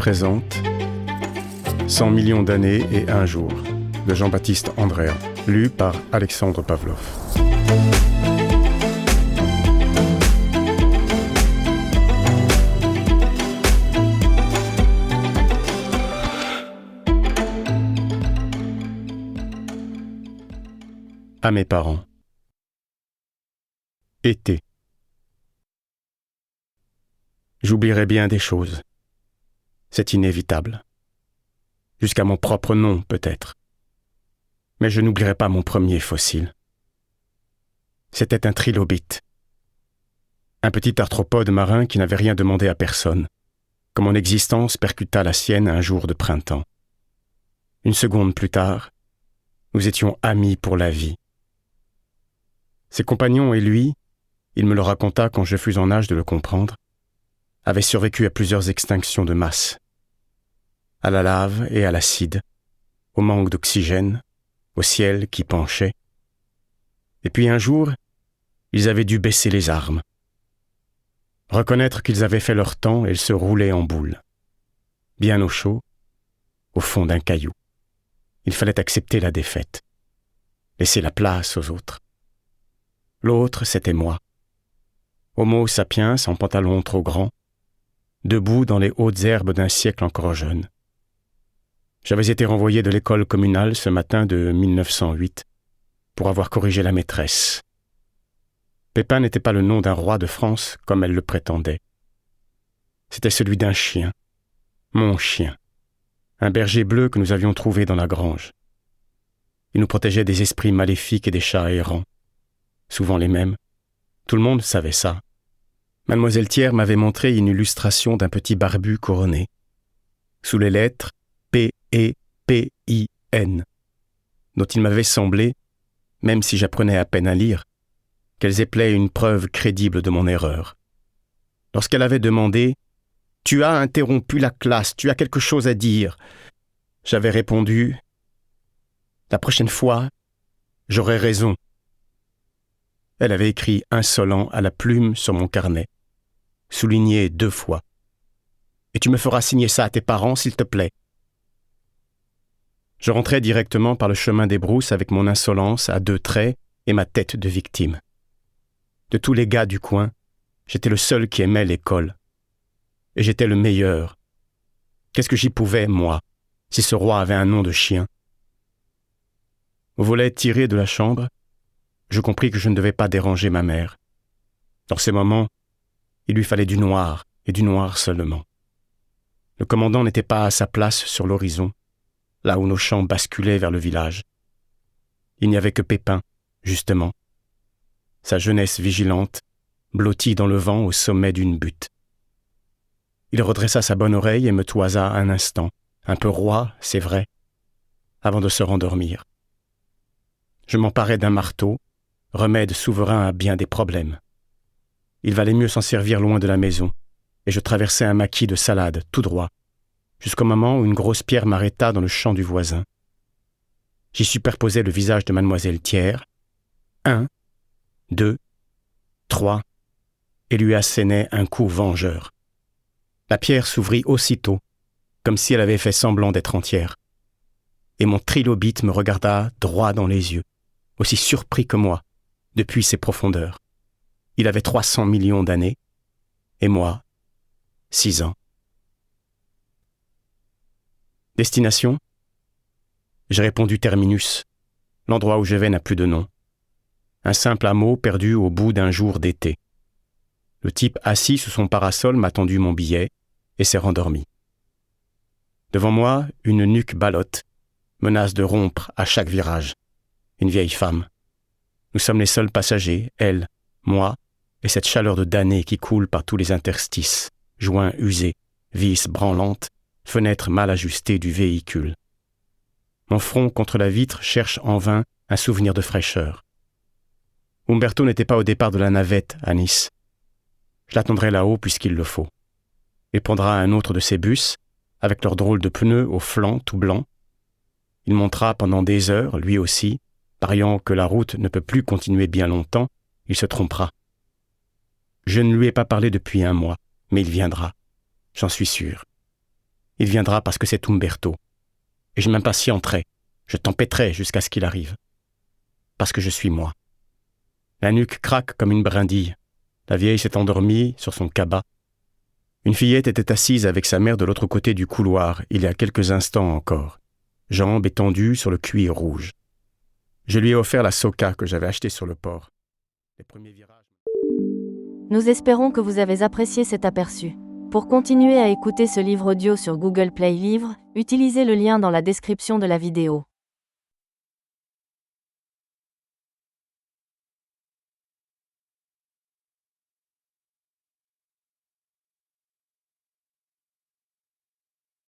présente 100 millions d'années et un jour de Jean-Baptiste Andréan, lu par Alexandre Pavlov. À mes parents. Été. J'oublierai bien des choses. C'est inévitable. Jusqu'à mon propre nom, peut-être. Mais je n'oublierai pas mon premier fossile. C'était un trilobite. Un petit arthropode marin qui n'avait rien demandé à personne, que mon existence percuta la sienne un jour de printemps. Une seconde plus tard, nous étions amis pour la vie. Ses compagnons et lui, il me le raconta quand je fus en âge de le comprendre, avaient survécu à plusieurs extinctions de masse. À la lave et à l'acide, au manque d'oxygène, au ciel qui penchait. Et puis un jour, ils avaient dû baisser les armes. Reconnaître qu'ils avaient fait leur temps et se roulaient en boule. Bien au chaud, au fond d'un caillou. Il fallait accepter la défaite. Laisser la place aux autres. L'autre, c'était moi. Homo sapiens en pantalon trop grand, debout dans les hautes herbes d'un siècle encore jeune. J'avais été renvoyé de l'école communale ce matin de 1908 pour avoir corrigé la maîtresse. Pépin n'était pas le nom d'un roi de France comme elle le prétendait. C'était celui d'un chien, mon chien, un berger bleu que nous avions trouvé dans la grange. Il nous protégeait des esprits maléfiques et des chats errants, souvent les mêmes. Tout le monde savait ça. Mademoiselle Thiers m'avait montré une illustration d'un petit barbu couronné, sous les lettres P-E-P-I-N, dont il m'avait semblé, même si j'apprenais à peine à lire, qu'elles éplaient une preuve crédible de mon erreur. Lorsqu'elle avait demandé « Tu as interrompu la classe, tu as quelque chose à dire », j'avais répondu « La prochaine fois, j'aurai raison ». Elle avait écrit insolent à la plume sur mon carnet, souligné 2 fois. « Et tu me feras signer ça à tes parents, s'il te plaît. » Je rentrais directement par le chemin des brousses avec mon insolence à 2 traits et ma tête de victime. De tous les gars du coin, j'étais le seul qui aimait l'école. Et j'étais le meilleur. Qu'est-ce que j'y pouvais, moi, si ce roi avait un nom de chien? Au volet tiré de la chambre, je compris que je ne devais pas déranger ma mère. Dans ces moments, il lui fallait du noir, et du noir seulement. Le commandant n'était pas à sa place sur l'horizon, là où nos champs basculaient vers le village. Il n'y avait que Pépin, justement, sa jeunesse vigilante, blottie dans le vent au sommet d'une butte. Il redressa sa bonne oreille et me toisa un instant, un peu roi, c'est vrai, avant de se rendormir. Je m'emparai d'un marteau, remède souverain à bien des problèmes. Il valait mieux s'en servir loin de la maison, et je traversai un maquis de salade, tout droit, jusqu'au moment où une grosse pierre m'arrêta dans le champ du voisin. J'y superposai le visage de mademoiselle Thiers, 1, 2, 3, et lui assénai un coup vengeur. La pierre s'ouvrit aussitôt, comme si elle avait fait semblant d'être entière, et mon trilobite me regarda droit dans les yeux, aussi surpris que moi, depuis ses profondeurs. Il avait 300 millions d'années, et moi, 6 ans. Destination? J'ai répondu terminus. L'endroit où je vais n'a plus de nom. Un simple hameau perdu au bout d'un jour d'été. Le type assis sous son parasol m'a tendu mon billet et s'est rendormi. Devant moi, une nuque ballotte, menace de rompre à chaque virage. Une vieille femme. Nous sommes les seuls passagers, elle, moi, et cette chaleur de damné qui coule par tous les interstices, joints usés, vis branlantes, fenêtres mal ajustées du véhicule. Mon front contre la vitre cherche en vain un souvenir de fraîcheur. Umberto n'était pas au départ de la navette à Nice. Je l'attendrai là-haut puisqu'il le faut. Il prendra un autre de ses bus, avec leurs drôles de pneus au flanc tout blanc. Il montera pendant des heures, lui aussi, pariant que la route ne peut plus continuer bien longtemps, il se trompera. Je ne lui ai pas parlé depuis 1 mois, mais il viendra, j'en suis sûr. Il viendra parce que c'est Umberto. Et je m'impatienterai, je tempêterai jusqu'à ce qu'il arrive. Parce que je suis moi. La nuque craque comme une brindille. La vieille s'est endormie sur son cabas. Une fillette était assise avec sa mère de l'autre côté du couloir, il y a quelques instants encore, jambes étendues sur le cuir rouge. Je lui ai offert la soca que j'avais achetée sur le port. Les premiers virages... Nous espérons que vous avez apprécié cet aperçu. Pour continuer à écouter ce livre audio sur Google Play Livres, utilisez le lien dans la description de la vidéo.